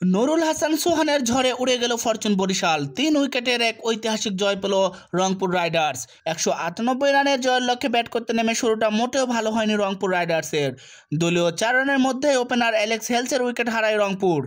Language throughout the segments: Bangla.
নুরুল হাসান সোহানের ঝড়ে উড়ে গেল ফরচুন বরিশাল। 3 উইকেটের এক ঐতিহাসিক জয় পেল রংপুর রাইডার্স। 198 রানের জয়ের লক্ষ্যে ব্যাট করতে নেমে শুরুটা মোটেও ভালো হয়নি রংপুর রাইডার্সের। দলীয় 4 রানের মধ্যে ওপেনার অ্যালেক্স হেলসের উইকেট হারায় রংপুর।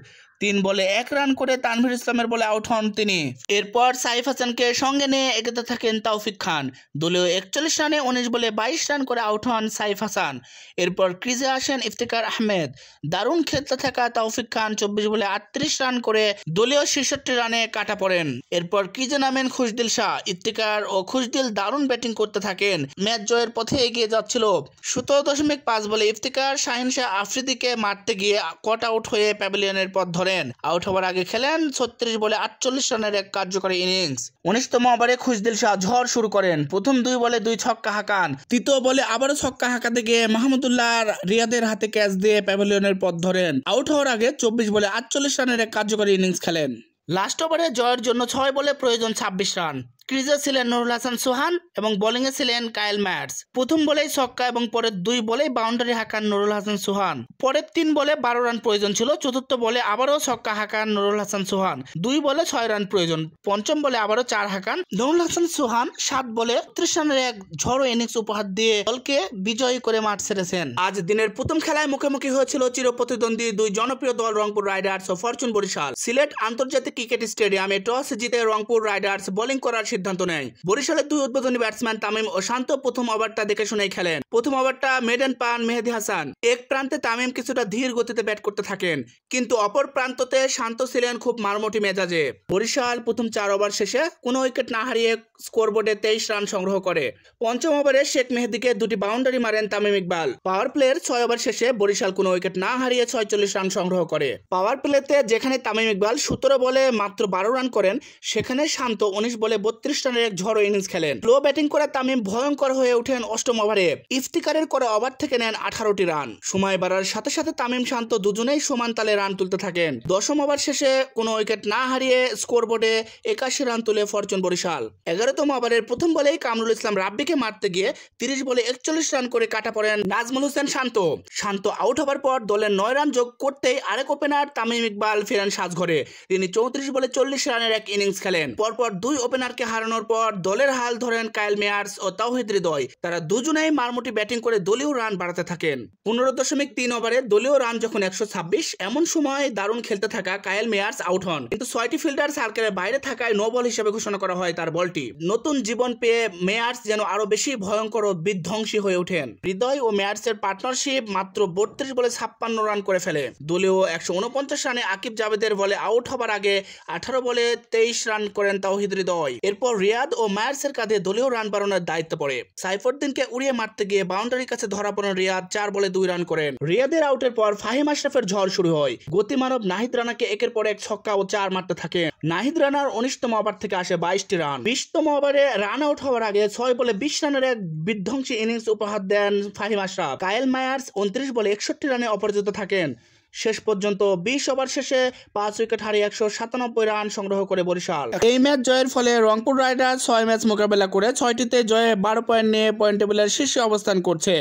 3 বলে 1 রান করে তানভীর ইসলামের বলে আউট হন তিনি। এরপর সাইফ হাসানকে সঙ্গে নিয়ে এগোতে থাকেন তৌফিক খান। দলীয় 41 রানে 19 বলে 22 রান করে আউট হন সাইফ হাসান। এরপর ক্রিজে আসেন ইফতিকার আহমেদ। দারুণ খেলতে থাকা তৌফিক খান 24 বলে 38 রান করে দলীয় 66 রানে কাটা পড়েন। এরপর ক্রিজে নামেন খুশদিল শাহ। ইফতিকার ও খুশদিল দারুণ ব্যাটিং করতে থাকেন। ম্যাচ জয়ের পথে এগিয়ে যাচ্ছিল। 17.5 বলে ইফতিকার শাহিন শাহ আফ্রিদিকে মারতে গিয়ে কট আউট হয়ে প্যাভিলিয়নের পথ ধরেন। আউট হওয়ার আগে খেলেন 36 বলে 48 রানের এক কার্যকরী ইনিংস। 19তম ওভারে খুশদিল শাহ ঝড় শুরু করেন। প্রথম 2 বলে 2 ছক্কা হাঁকান। তৃতীয় বলে আবারও ছক্কা হাঁকাতে গিয়ে মাহমুদুল্লাহ রিয়াদের হাতে ক্যাচ দিয়ে প্যাভিলিয়নের পথ ধরেন। আউট হওয়ার আগে 24 বলে 48 রানের এক কার্যকরী ইনিংস খেলেন। লাস্ট ওভারে জয়ের জন্য 6 বলে প্রয়োজন 26 রান। ক্রিজে ছিলেন নুরুল হাসান সোহান এবং বোলিংয়ে ছিলেন কায়েল মায়ার্স। প্রথম বলেই ছক্কা এবং পরের 2 বলেই বাউন্ডারি হাঁকান নুরুল হাসান সোহান। পরের 3 বলে 12 রান প্রয়োজন ছিল। চতুর্থ বলে আবারও ছক্কা হাঁকান নুরুল হাসান সোহান। 2 বলে 6 রান প্রয়োজন। পঞ্চম বলে আবারও 4 হাঁকান নুরুল হাসান সোহান। 7 বলে 30 রানের এক ঝড়ো ইনিংস উপহার দিয়ে দলকে বিজয়ী করে মাঠ ছেড়েছেন। আজ দিনের প্রথম খেলায় মুখোমুখি হয়েছিল চিরপ্রতিদ্বন্দ্বী 2 জনপ্রিয় দল রংপুর রাইডার্স ও ফরচুন বরিশাল। সিলেট আন্তর্জাতিক ক্রিকেট স্টেডিয়ামে টস জিতে রংপুর রাইডার্স বোলিং করার সিদ্ধান্ত নেয়। বরিশালের 2 উদ্বোধনী ব্যাটসম্যান তামিম ও শান্ত প্রথম ওভারটা দেখে শুনেই খেলেন। প্রথম ওভারটা মেডেন পান মেহেদী হাসান। এক প্রান্তে তামিম কিছুটা ধীর গতিতে ব্যাট করতে থাকেন, কিন্তু অপর প্রান্ততে শান্ত ছিলেন খুব মারমুটি মেজাজে। বরিশাল প্রথম 4 ওভার শেষে কোনো উইকেট না হারিয়ে স্কোরবোর্ডে 23 রান সংগ্রহ করে। পঞ্চম ওভারে শেখ মেহেদীকে 2টি বাউন্ডারি মারেন তামিম ইকবাল। পাওয়ার প্লের 6 ওভার শেষে বরিশাল কোনো উইকেট না হারিয়ে 46 রান সংগ্রহ করে। পাওয়ার প্লেতে যেখানে তামিম ইকবাল 17 বলে মাত্র 12 রান করেন, সেখানে শান্ত 19 বলে 32 রানের এক ঝড়ো ইনিংস খেলেন। স্লো ব্যাটিং করে তামিম ভয়ঙ্কর হয়ে ওঠেন 8ম ওভারে। ইফতিকারের করে ওভার থেকে নেন 18টি রান। সময় বাড়ার সাথে সাথে তামিম শান্ত দুজনেই সমান তালে রান তুলতে থাকেন। 10ম ওভার শেষে কোনো উইকেট না হারিয়ে স্কোরবোর্ডে 81 রান তুলে ফরচুন বরিশাল। 11তম ওভারের প্রথম বলেই কামরুল ইসলাম রাব্বিকে মারতে গিয়ে 30 বলে 41 রান করে কাটা পড়েন নাজমুল হোসেন শান্ত আউট হবার পর দলের 9 রান যোগ করতেই আরেক ওপেনার তামিম ইকবাল ফেরেন সাজঘরে। তিনি 34 বলে 40 রানের এক ইনিংস খেলেন। পরপর 2 ওপেনারকে হারানোর পর দলের হাল ধরেন কায়েল মায়ার্স ও তাওহিদ হৃদয়। তারা দুজনেই মারমুটি ব্যাটিং করে দলীয় রান বাড়াতে থাকেন। 15.3 ওভারে দলীয় রান যখন 126, এমন সময় দারুণ খেলতে থাকা কায়েল মায়ার্স আউট হন, কিন্তু 6টি ফিল্ডার সার্কেলের বাইরে থাকায় নো বল হিসেবে ঘোষণা করা হয় তার বলটি। নতুন জীবন পেয়ে মায়ার্স যেন আরো বেশি ভয়ঙ্কর ও বিধ্বংসী হয়ে ওঠেন। হৃদয় ও মায়ার্সের পার্টনারশিপ মাত্র 32 বলে 56 রান করে ফেলে। দলীয় 149 রানে আকিব জাভেদের বলে আউট হবার আগে 18 বলে 23 রান করেন তাওহিদ হৃদয়। এরপর রিয়াদ ও মায়ার্সের কাঁধে দলীয় রান বাড়ানোর দায়িত্ব পড়ে। সাইফুদ্দিনকে উড়িয়ে মারতে গিয়ে বাউন্ডারির কাছে ধরা পড়েন রিয়াদ। 4 বলে 2 রান করেন। রিয়াদের আউটের পর ফাহিম আশরাফের ঝড় শুরু হয়। গতিমানব নাহিদ রানাকে একের পর এক ছক্কা ও 4 মারতে থাকে। নাহিদ রানার 19তম ওভার থেকে আসে 22টি রান। 20তম ওভারে রান আউট হওয়ার আগে 6 বলে 20 রানের এক বিধ্বংসী ইনিংস উপহার দেন ফাহিম আশরাফ। কায়েল মায়ার্স 29 বলে 61 রানে অপরাজিত থাকেন। শেষ পর্যন্ত 20 ওভার শেষে 5 উইকেট হারিয়ে 197 রান সংগ্রহ করে বরিশাল। এই ম্যাচ জয়ের ফলে রংপুর রাইডার্স 6 ম্যাচ মোকাবেলা করে 6টিতে জয়ে 12 পয়েন্ট নিয়ে পয়েন্ট টেবিলের শীর্ষে অবস্থান করছে।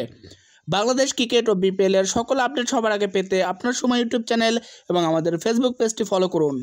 বাংলাদেশ ক্রিকেট ও বিপিএল এর সকল আপডেট সবার আগে পেতে আপনার সময় ইউটিউব চ্যানেল এবং আমাদের ফেসবুক পেজটি ফলো করুন।